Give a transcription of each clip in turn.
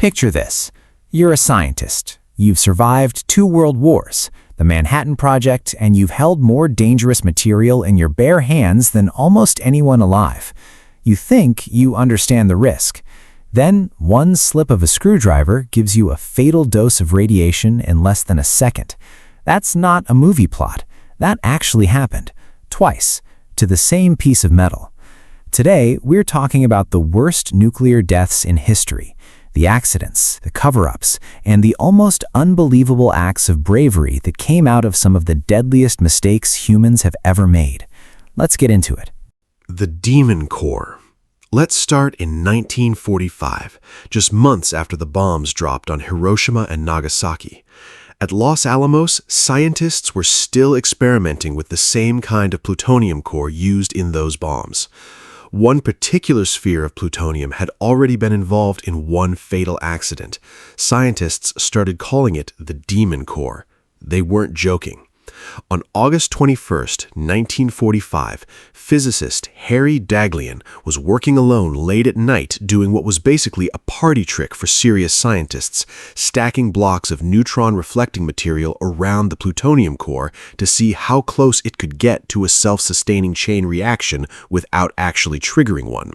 Picture this. You're a scientist. You've survived 2 world wars, the Manhattan Project, and you've held more dangerous material in your bare hands than almost anyone alive. You think you understand the risk. Then, one slip of a screwdriver gives you a fatal dose of radiation in less than a second. That's not a movie plot. That actually happened. Twice. To the same piece of metal. Today, we're talking about the worst nuclear deaths in history. The accidents, the cover-ups, and the almost unbelievable acts of bravery that came out of some of the deadliest mistakes humans have ever made. Let's get into it. The Demon Core. Let's start in 1945, just months after the bombs dropped on Hiroshima and Nagasaki. At Los Alamos, scientists were still experimenting with the same kind of plutonium core used in those bombs. One particular sphere of plutonium had already been involved in one fatal accident. Scientists started calling it the Demon Core. They weren't joking. On August 21, 1945, physicist Harry Daghlian was working alone late at night doing what was basically a party trick for serious scientists, stacking blocks of neutron-reflecting material around the plutonium core to see how close it could get to a self-sustaining chain reaction without actually triggering one.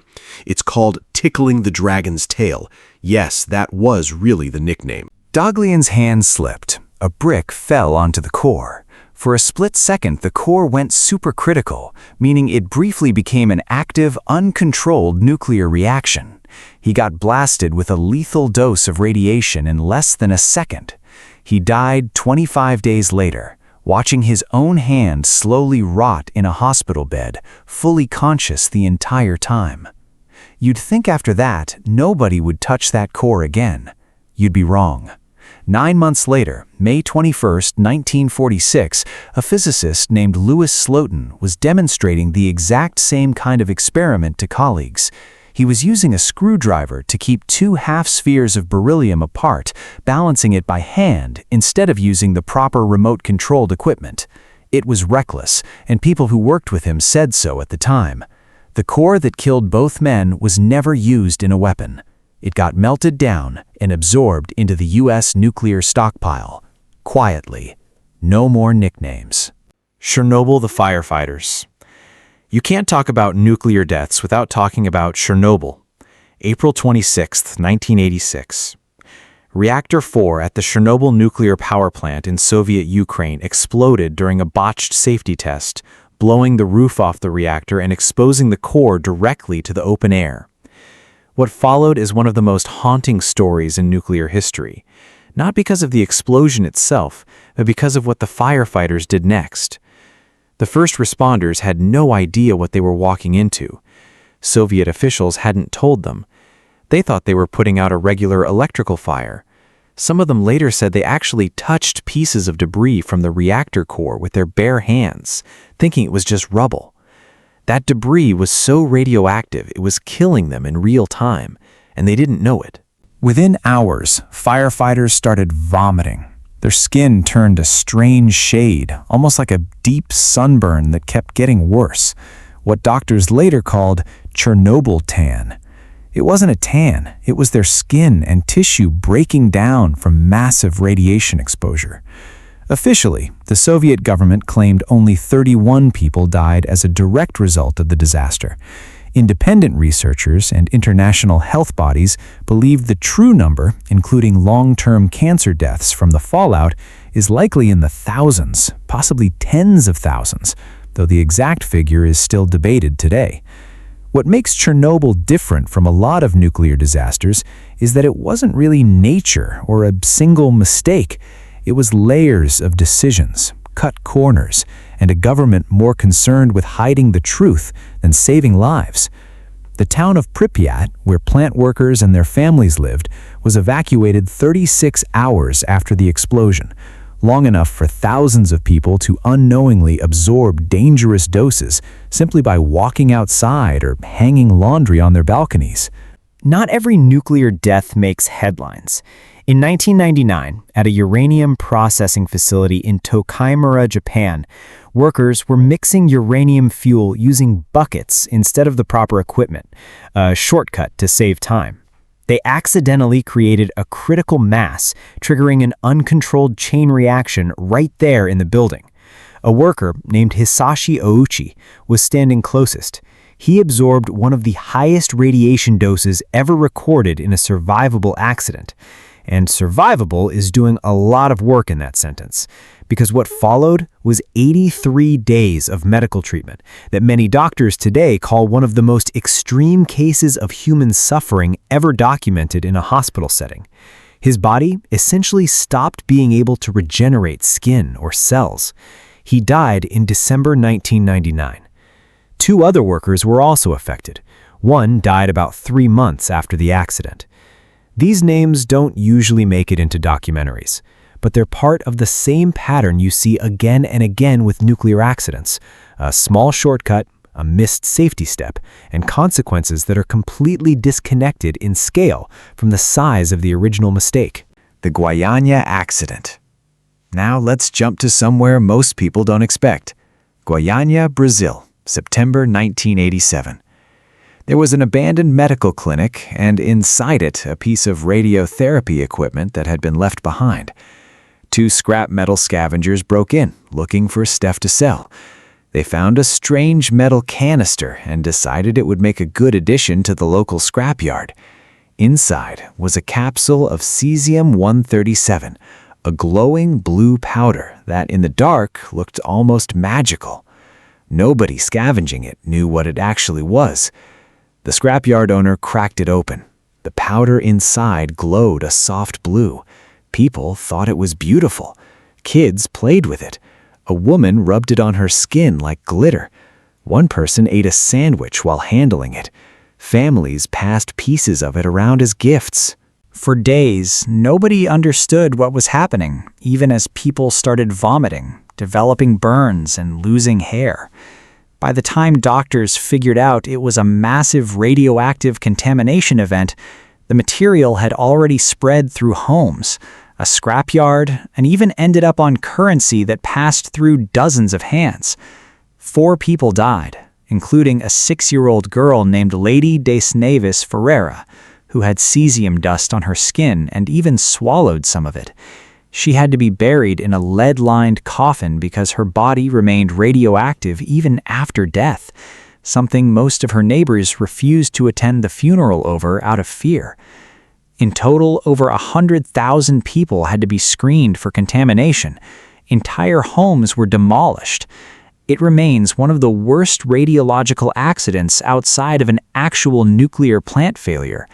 It's called tickling the dragon's tail. Yes, that was really the nickname. Daghlian's hand slipped. A brick fell onto the core. For a split second, the core went supercritical, meaning it briefly became an active, uncontrolled nuclear reaction. He got blasted with a lethal dose of radiation in less than a second. He died 25 days later, watching his own hand slowly rot in a hospital bed, fully conscious the entire time. You'd think after that, nobody would touch that core again. You'd be wrong. 9 months later, May 21, 1946, a physicist named Louis Slotin was demonstrating the exact same kind of experiment to colleagues. He was using a screwdriver to keep 2 half-spheres of beryllium apart, balancing it by hand instead of using the proper remote-controlled equipment. It was reckless, and people who worked with him said so at the time. The core that killed both men was never used in a weapon. It got melted down and absorbed into the U.S. nuclear stockpile. Quietly. No more nicknames. Chernobyl, the firefighters. You can't talk about nuclear deaths without talking about Chernobyl. April 26, 1986. Reactor 4 at the Chernobyl nuclear power plant in Soviet Ukraine exploded during a botched safety test, blowing the roof off the reactor and exposing the core directly to the open air. What followed is one of the most haunting stories in nuclear history, not because of the explosion itself, but because of what the firefighters did next. The first responders had no idea what they were walking into. Soviet officials hadn't told them. They thought they were putting out a regular electrical fire. Some of them later said they actually touched pieces of debris from the reactor core with their bare hands, thinking it was just rubble. That debris was so radioactive it was killing them in real time, and they didn't know it. Within hours, firefighters started vomiting. Their skin turned a strange shade, almost like a deep sunburn that kept getting worse, what doctors later called Chernobyl tan. It wasn't a tan, it was their skin and tissue breaking down from massive radiation exposure. Officially, the Soviet government claimed only 31 people died as a direct result of the disaster. Independent researchers and international health bodies believe the true number, including long-term cancer deaths from the fallout, is likely in the thousands, possibly tens of thousands, though the exact figure is still debated today. What makes Chernobyl different from a lot of nuclear disasters is that it wasn't really nature or a single mistake. It was layers of decisions, cut corners, and a government more concerned with hiding the truth than saving lives. The town of Pripyat, where plant workers and their families lived, was evacuated 36 hours after the explosion, long enough for thousands of people to unknowingly absorb dangerous doses simply by walking outside or hanging laundry on their balconies. Not every nuclear death makes headlines. In 1999, at a uranium processing facility in Tokaimura, Japan, workers were mixing uranium fuel using buckets instead of the proper equipment, a shortcut to save time. They accidentally created a critical mass, triggering an uncontrolled chain reaction right there in the building. A worker named Hisashi Ouchi was standing closest. He absorbed one of the highest radiation doses ever recorded in a survivable accident. And survivable is doing a lot of work in that sentence, because what followed was 83 days of medical treatment that many doctors today call one of the most extreme cases of human suffering ever documented in a hospital setting. His body essentially stopped being able to regenerate skin or cells. He died in December 1999. 2 other workers were also affected. One died about 3 months after the accident. These names don't usually make it into documentaries, but they're part of the same pattern you see again and again with nuclear accidents: a small shortcut, a missed safety step, and consequences that are completely disconnected in scale from the size of the original mistake. The Goiânia Accident. Now let's jump to somewhere most people don't expect. Goiânia, Brazil, September 1987. There was an abandoned medical clinic, and inside it, a piece of radiotherapy equipment that had been left behind. 2 scrap metal scavengers broke in, looking for stuff to sell. They found a strange metal canister and decided it would make a good addition to the local scrapyard. Inside was a capsule of cesium-137, a glowing blue powder that, in the dark, looked almost magical. Nobody scavenging it knew what it actually was. The scrapyard owner cracked it open. The powder inside glowed a soft blue. People thought it was beautiful. Kids played with it. A woman rubbed it on her skin like glitter. One person ate a sandwich while handling it. Families passed pieces of it around as gifts. For days, nobody understood what was happening, even as people started vomiting, developing burns, and losing hair. By the time doctors figured out it was a massive radioactive contamination event, the material had already spread through homes, a scrapyard, and even ended up on currency that passed through dozens of hands. 4 people died, including a 6-year-old girl named Lady das Neves Ferreira, who had cesium dust on her skin and even swallowed some of it. She had to be buried in a lead-lined coffin because her body remained radioactive even after death, something most of her neighbors refused to attend the funeral over out of fear. In total, over 100,000 people had to be screened for contamination. Entire homes were demolished. It remains one of the worst radiological accidents outside of an actual nuclear plant failure.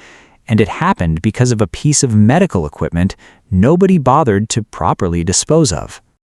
And it happened because of a piece of medical equipment nobody bothered to properly dispose of.